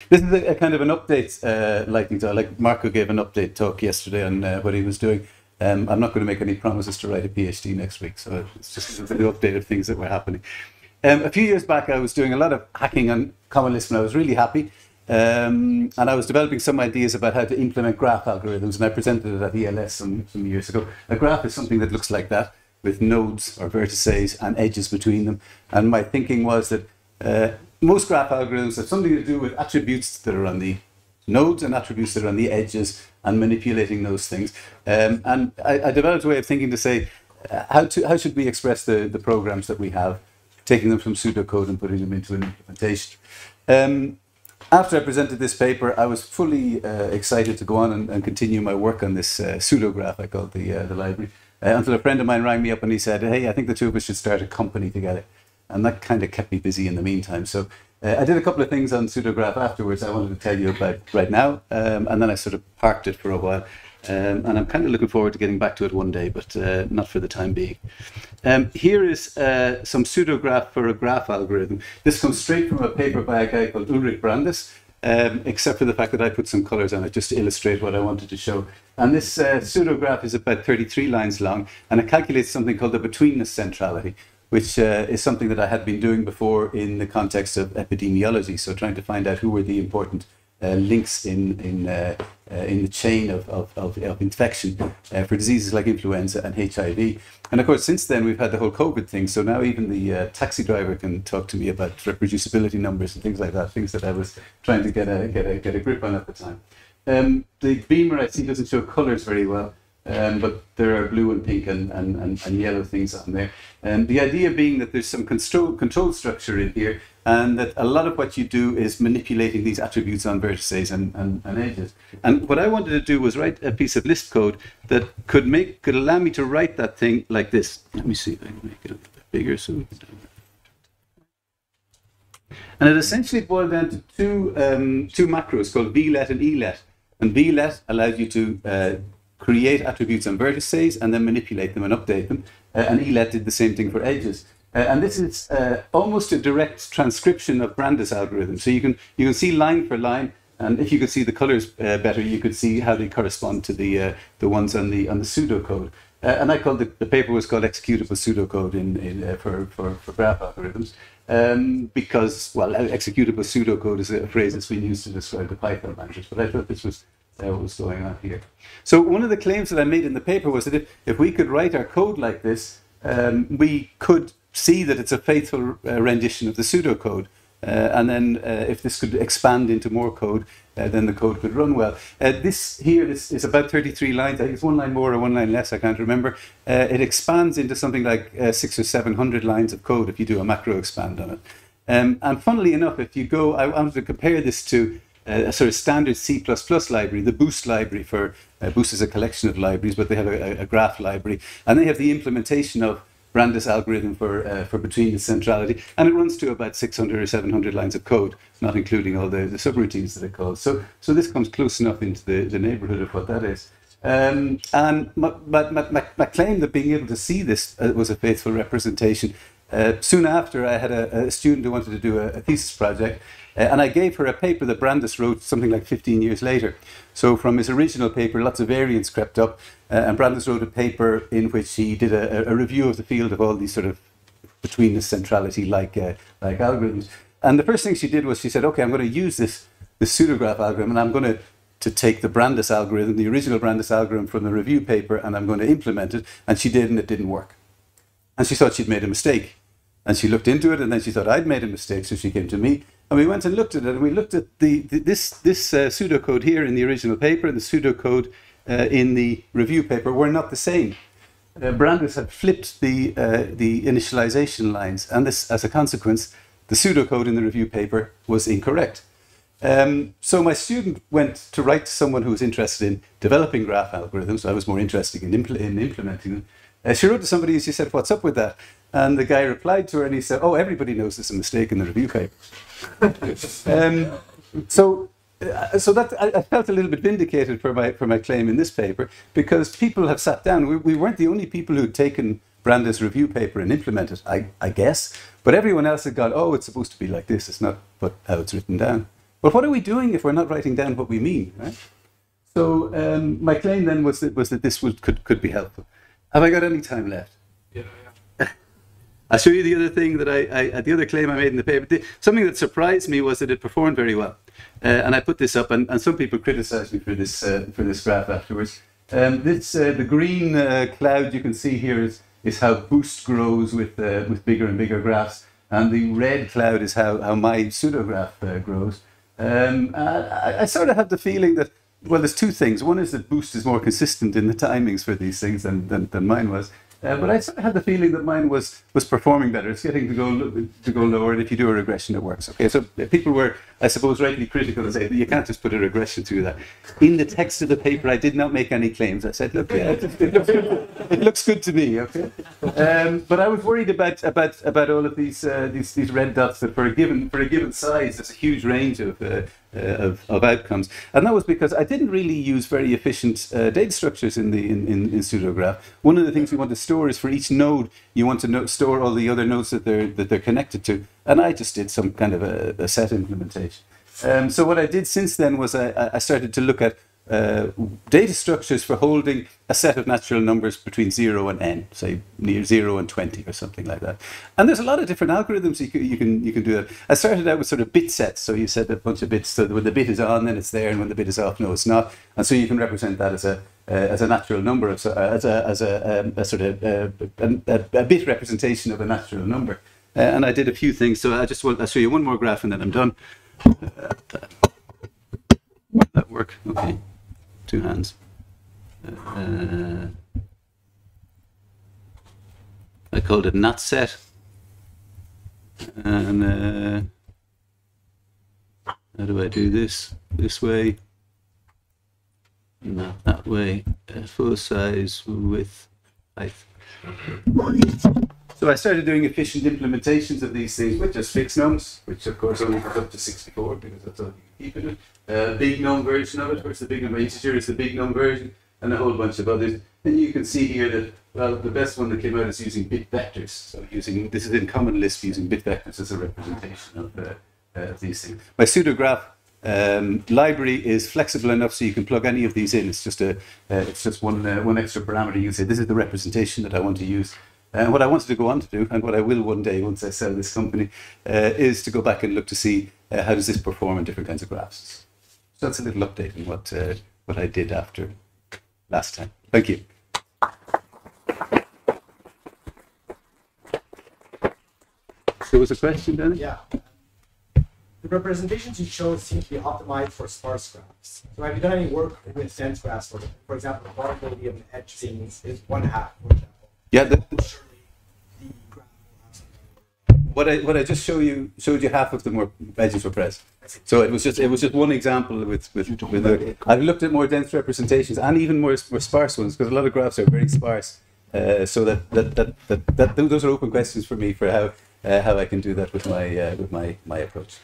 This is a kind of an update lightning talk. Like Marco gave an update talk yesterday on what he was doing. I'm not going to make any promises to write a PhD next week, so it's just a bit of update of things that were happening. A few years back, I was doing a lot of hacking on Common Lisp, and I was really happy. And I was developing some ideas about how to implement graph algorithms, and I presented it at ELS some years ago. A graph is something that looks like that, with nodes or vertices and edges between them. And my thinking was that most graph algorithms have something to do with attributes that are on the nodes and attributes that are on the edges and manipulating those things. And I developed a way of thinking to say, how should we express the programs that we have, taking them from pseudocode and putting them into an implementation. After I presented this paper, I was fully excited to go on and continue my work on this pseudograph, I called the library, until a friend of mine rang me up and he said, hey, I think the two of us should start a company together. And that kind of kept me busy in the meantime. So I did a couple of things on Pseudograph afterwards I wanted to tell you about right now. And then I sort of parked it for a while. And I'm kind of looking forward to getting back to it one day, but not for the time being. Here is some pseudograph for a graph algorithm. This comes straight from a paper by a guy called Ulrich Brandes, except for the fact that I put some colors on it just to illustrate what I wanted to show. And this pseudograph is about 33 lines long, and it calculates something called the betweenness centrality, which is something that I had been doing before in the context of epidemiology. So trying to find out who were the important links in the chain of infection for diseases like influenza and HIV. And of course, since then, we've had the whole COVID thing. So now even the taxi driver can talk to me about reproducibility numbers and things like that, things that I was trying to get a grip on at the time. The beamer, I see, doesn't show colors very well. But there are blue and pink and yellow things on there. And the idea being that there's some control structure in here, and that a lot of what you do is manipulating these attributes on vertices and edges. And what I wanted to do was write a piece of Lisp code that could allow me to write that thing like this. Let me see if I can make it a bit bigger. So, and it essentially boiled down to two macros called vlet and elet. And vlet allowed you to create attributes on vertices and then manipulate them and update them. And elet did the same thing for edges. And this is almost a direct transcription of Brandes' algorithm. So you can see line for line, and if you could see the colors better, you could see how they correspond to the ones on the pseudocode. And I called the paper was called executable pseudocode for graph algorithms, because, well, executable pseudocode is a phrase that's been used to describe the Python language. But I thought this was what was going on here. So one of the claims that I made in the paper was that if we could write our code like this, we could see that it's a faithful rendition of the pseudocode. And then if this could expand into more code, then the code could run well. This is about 33 lines. I think it's one line more or one line less, I can't remember. It expands into something like 600 or 700 lines of code if you do a macro expand on it. And funnily enough, if you go, I wanted to compare this to a sort of standard C++ library, the Boost library for, Boost is a collection of libraries, but they have a graph library. And they have the implementation of Brandes' algorithm for betweenness centrality, and it runs to about 600 or 700 lines of code, not including all the subroutines that it calls. So this comes close enough into the neighborhood of what that is. And my claim that being able to see this was a faithful representation. Soon after, I had a student who wanted to do a thesis project, and I gave her a paper that Brandes wrote something like 15 years later. So from his original paper, lots of variants crept up, and Brandes wrote a paper in which he did a review of the field of all these sort of betweenness centrality like algorithms. And the first thing she did was she said, okay, I'm going to use this pseudograph algorithm, and I'm going to take the Brandes algorithm, the original Brandes algorithm from the review paper, and I'm going to implement it. And she did, and it didn't work. And she thought she'd made a mistake. And she looked into it, and then she thought I'd made a mistake, so she came to me. And we went and looked at it, and we looked at this pseudocode here in the original paper and the pseudocode in the review paper were not the same. Brandes had flipped the initialization lines, and this, as a consequence, the pseudocode in the review paper was incorrect. So my student went to write to someone who was interested in developing graph algorithms. I was more interested in implementing them. She wrote to somebody and she said, what's up with that? And the guy replied to her and he said, oh, everybody knows there's a mistake in the review paper. So that I felt a little bit vindicated for my claim in this paper, because people have sat down. We weren't the only people who'd taken Brandes' review paper and implemented it, I guess. But everyone else had gone, oh, it's supposed to be like this. It's not how it's written down. But what are we doing if we're not writing down what we mean, right? So my claim then was that this could be helpful. Have I got any time left? Yeah. I'll show you the other thing that the other claim I made in the paper. Something that surprised me was that it performed very well. And I put this up, and some people criticized me for this graph afterwards. The green cloud you can see here is how Boost grows with bigger and bigger graphs, and the red cloud is how my pseudograph grows. I sort of have the feeling that, well, there's two things. One is that Boost is more consistent in the timings for these things than mine was. But I sort of had the feeling that mine was performing better. It's getting to go lower, and if you do a regression, it works. Okay, so people were, I suppose, rightly critical and say that you can't just put a regression through that. In the text of the paper, I did not make any claims. I said, look, yeah, it looks good to me. Okay, but I was worried about all of these red dots that for a given size, there's a huge range of outcomes, and that was because I didn't really use very efficient data structures in Pseudograph. One of the things we want to store is for each node, you want to store all the other nodes that they're connected to, and I just did some kind of a set implementation. So what I did since then was I started to look at data structures for holding a set of natural numbers between 0 and n, say near 0 and 20 or something like that. And there's a lot of different algorithms you can do that. I started out with sort of bit sets, so you set a bunch of bits so that when the bit is on, then it's there, and when the bit is off, no, it's not. And so you can represent that as a natural number, as a sort of a bit representation of a natural number. And I did a few things. So I'll show you one more graph, and then I'm done. Will that work? Okay. Two hands. I called it NAT set. And how do I do this? This way. Not that way. Full size with height. So I started doing efficient implementations of these things with just fixed nums, which of course only goes up to 64 because that's all you can keep it. Big num version of it, where's the big num integer is the big num version, and a whole bunch of others. And you can see here that, well, the best one that came out is using bit vectors. So this is in common Lisp, using bit vectors as a representation of these things. My pseudograph library is flexible enough so you can plug any of these in. It's just one extra parameter. You can say this is the representation that I want to use. And what I wanted to go on to do, and what I will one day once I sell this company, is to go back and look to see how does this perform in different kinds of graphs. So that's a little update on what I did after last time. Thank you. There was a question, Danny? Yeah. The representations you showed seem to be optimized for sparse graphs. So have you done any work with dense graphs? For example, the probability of an edge being is 1/2, for example. Yeah. What I just showed you half of the edges were present. So it was just one example with I've looked at more dense representations and even more sparse ones, because a lot of graphs are very sparse. So those are open questions for me for how I can do that with my approach.